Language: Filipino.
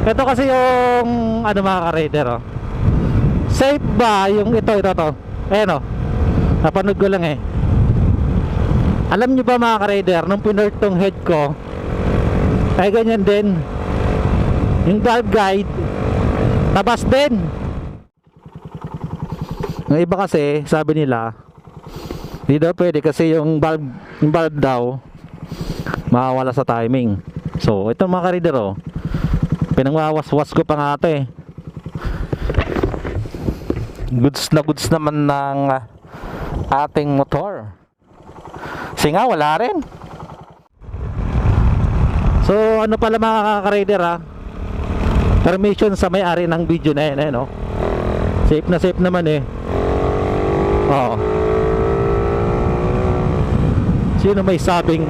Ito kasi yung ano mga ka-raider, oh. Safe ba yung ito to? Ayan, oh. Napanood ko lang eh. Alam nyo ba mga ka-raider, nung pinort tong head ko, ay ganyan din. Yung valve guide tabas din. Yung iba kasi sabi nila hindi daw pwede kasi yung valve daw mawawala sa timing. So ito mga ka-raider, oh, pinangwawaswas ko pa nga ito eh. Goods na goods naman ng ating motor. Kasi nga wala rin. So ano pala mga ka-raider, permission sa may-ari ng video na yun, no? Safe na safe naman eh. Oo. Sino may sabing